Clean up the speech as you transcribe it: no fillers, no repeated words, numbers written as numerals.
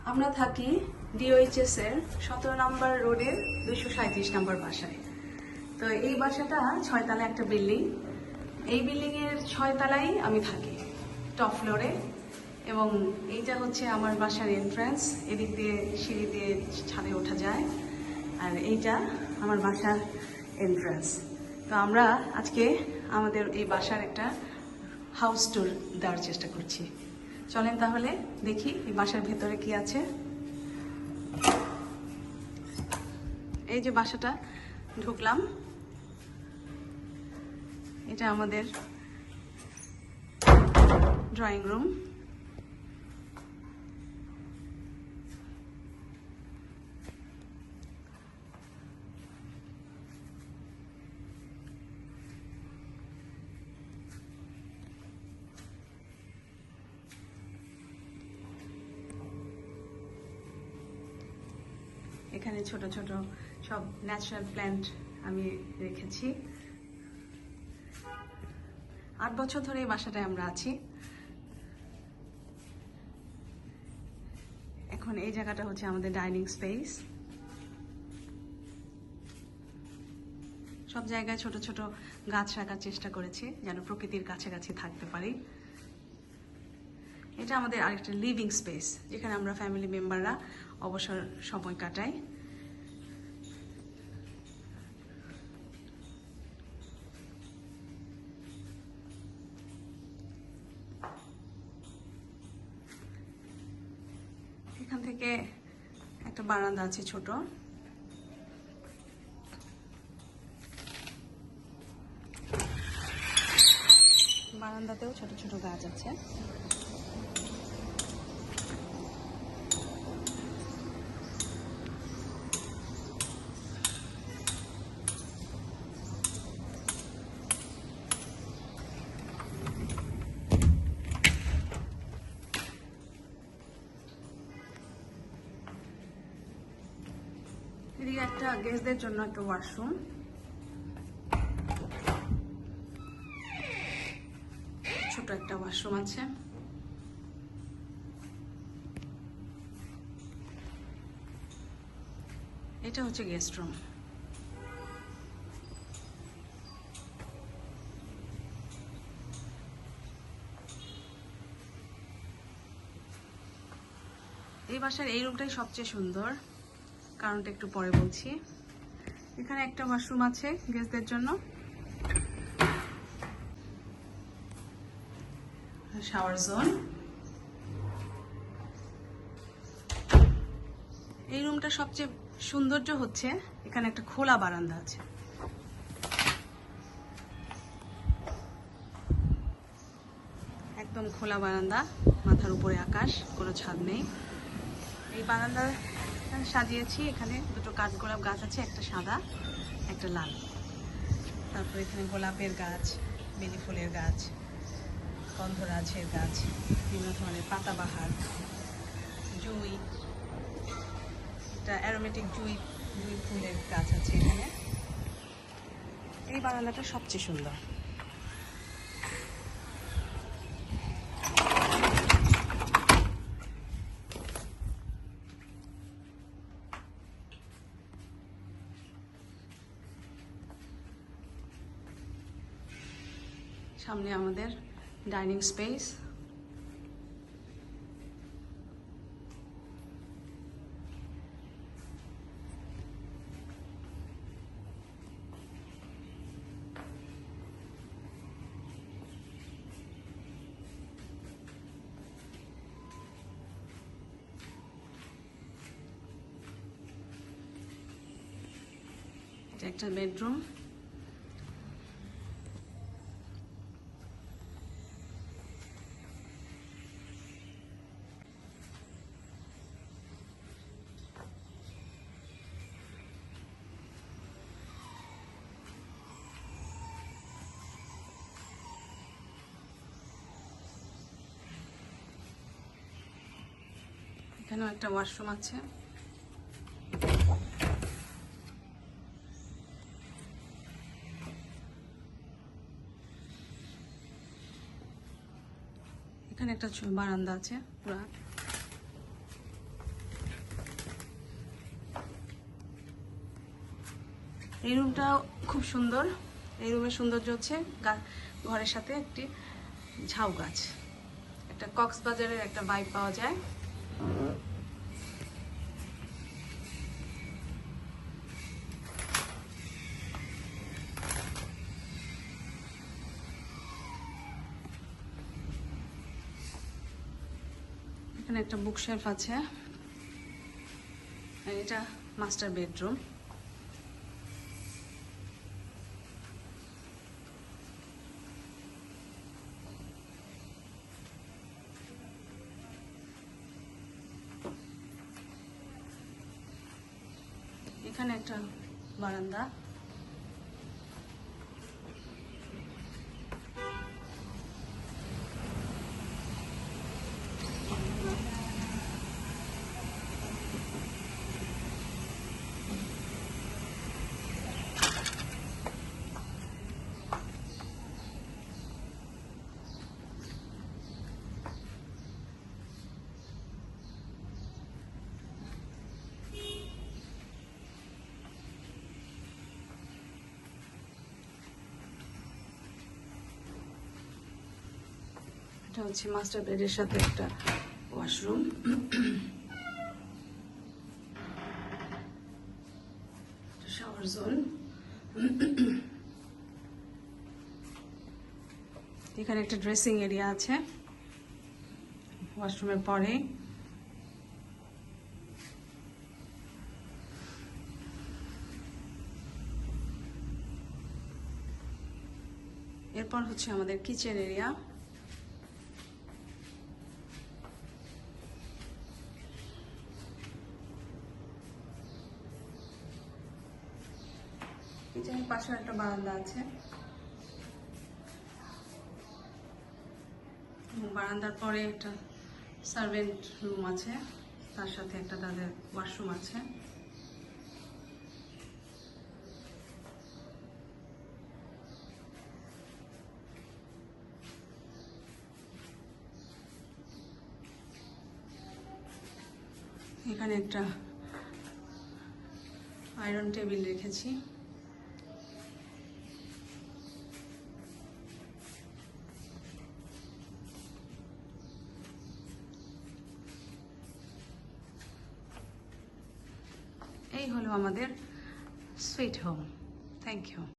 আমরা থাকি ডিওএইচএস এর 17 নম্বর রোডের 237 নম্বর বাসায়। তো এই বাসাটা 6 তলা একটা বিল্ডিং। এই বিল্ডিং এর 6 তলায় আমি থাকি, টপ ফ্লোরে। এবং এইটা হচ্ছে আমার বাসার এন্ট্রান্স। এদিক দিয়ে সিঁড়ি দিয়ে ছাদে ওঠা যায়, আর এইটা আমার বাসার এন্ট্রান্স। তো আমরা আজকে আমাদের এই বাসার একটা হাউস ট্যুর দেওয়ার চেষ্টা করছি। চলেন তাহলে দেখি এই বাসার ভেতরে কি আছে। এই যে বাসাটা ঢুকলাম, এটা আমাদের ড্রয়িং রুম। এখানে ছোট ছোট সব ন্যাচারাল প্ল্যান্ট আমি রেখেছি। 8 বছর ধরে এই বাসাটায় আমরা আছি। এখন এই জায়গাটা হচ্ছে আমাদের ডাইনিং স্পেস। সব জায়গায় ছোট ছোট গাছ রাখার চেষ্টা করেছি যেন প্রকৃতির কাছাকাছি থাকতে পারি। এটা আমাদের আরেকটা লিভিং স্পেস, যেখানে আমরা ফ্যামিলি মেম্বাররা অবসর সময় কাটাই। এখান থেকে একটা বারান্দা আছে ছোট। বারান্দাতেও ছোট ছোট গাছ আছে। এদিকে একটা গেস্টদের জন্য একটা ওয়াশরুম। ছোট একটা ওয়াশরুম আছে। এটা হচ্ছে গেস্ট রুম। এই বাসার এই রুমটাই সবচেয়ে সুন্দর, কারণটা একটু পরে বলছি। এখানে একটা ওয়াশরুম আছে গেস্টদের জন্য, শাওয়ার জোন। এই রুমটা সবচেয়ে সৌন্দর্য হচ্ছে এখানে একটা খোলা বারান্দা আছে। একদম খোলা বারান্দা, মাথার উপরে আকাশ, কোনো ছাদ নেই। এই বারান্দা সাজিয়েছি, এখানে দুটো কাঠগোলাপ গাছ আছে, একটা সাদা একটা লাল। তারপর এখানে গোলাপের গাছ, বেলি ফুলের গাছ, গন্ধরাজের গাছ, বিভিন্ন ধরনের পাতাবাহার, জুঁই, একটা অ্যারোমেটিক জুঁই ফুলের গাছ আছে এখানে। এই বারান্দাটা সবচেয়ে সুন্দর। সামনে আমাদের ডাইনিং স্পেস। এটা একটা বেডরুম। এখানেও একটা ওয়াশরুম আছে। এখানে একটা বারান্দা আছে পুরা। এই রুমটা খুব সুন্দর। এই রুমের সৌন্দর্য হচ্ছে ঘরের সাথে একটি ঝাউ গাছ, একটা কক্সবাজারের একটা ভাইব পাওয়া যায়। এখানে একটা বুকশেলফ আছে, আর এটা মাস্টার বেডরুম। এখানে একটা বারান্দা, এটা হচ্ছে মাস্টার বেডের সাথে একটা ওয়াশরুম। Shower zone. এখানে একটা ড্রেসিং এরিয়া আছে ওয়াশরুমের পরে। এরপর হচ্ছে আমাদের কিচেন এরিয়া। কিচেনের পাশে একটা বারান্দা আছে, বারান্দার পরে একটা সার্ভেন্ট রুম আছে, তার সাথে একটা তাদের ওয়াশরুম আছে। এখানে একটা আয়রন টেবিল রেখেছি। এই হলো আমাদের সুইট হোম। Thank you.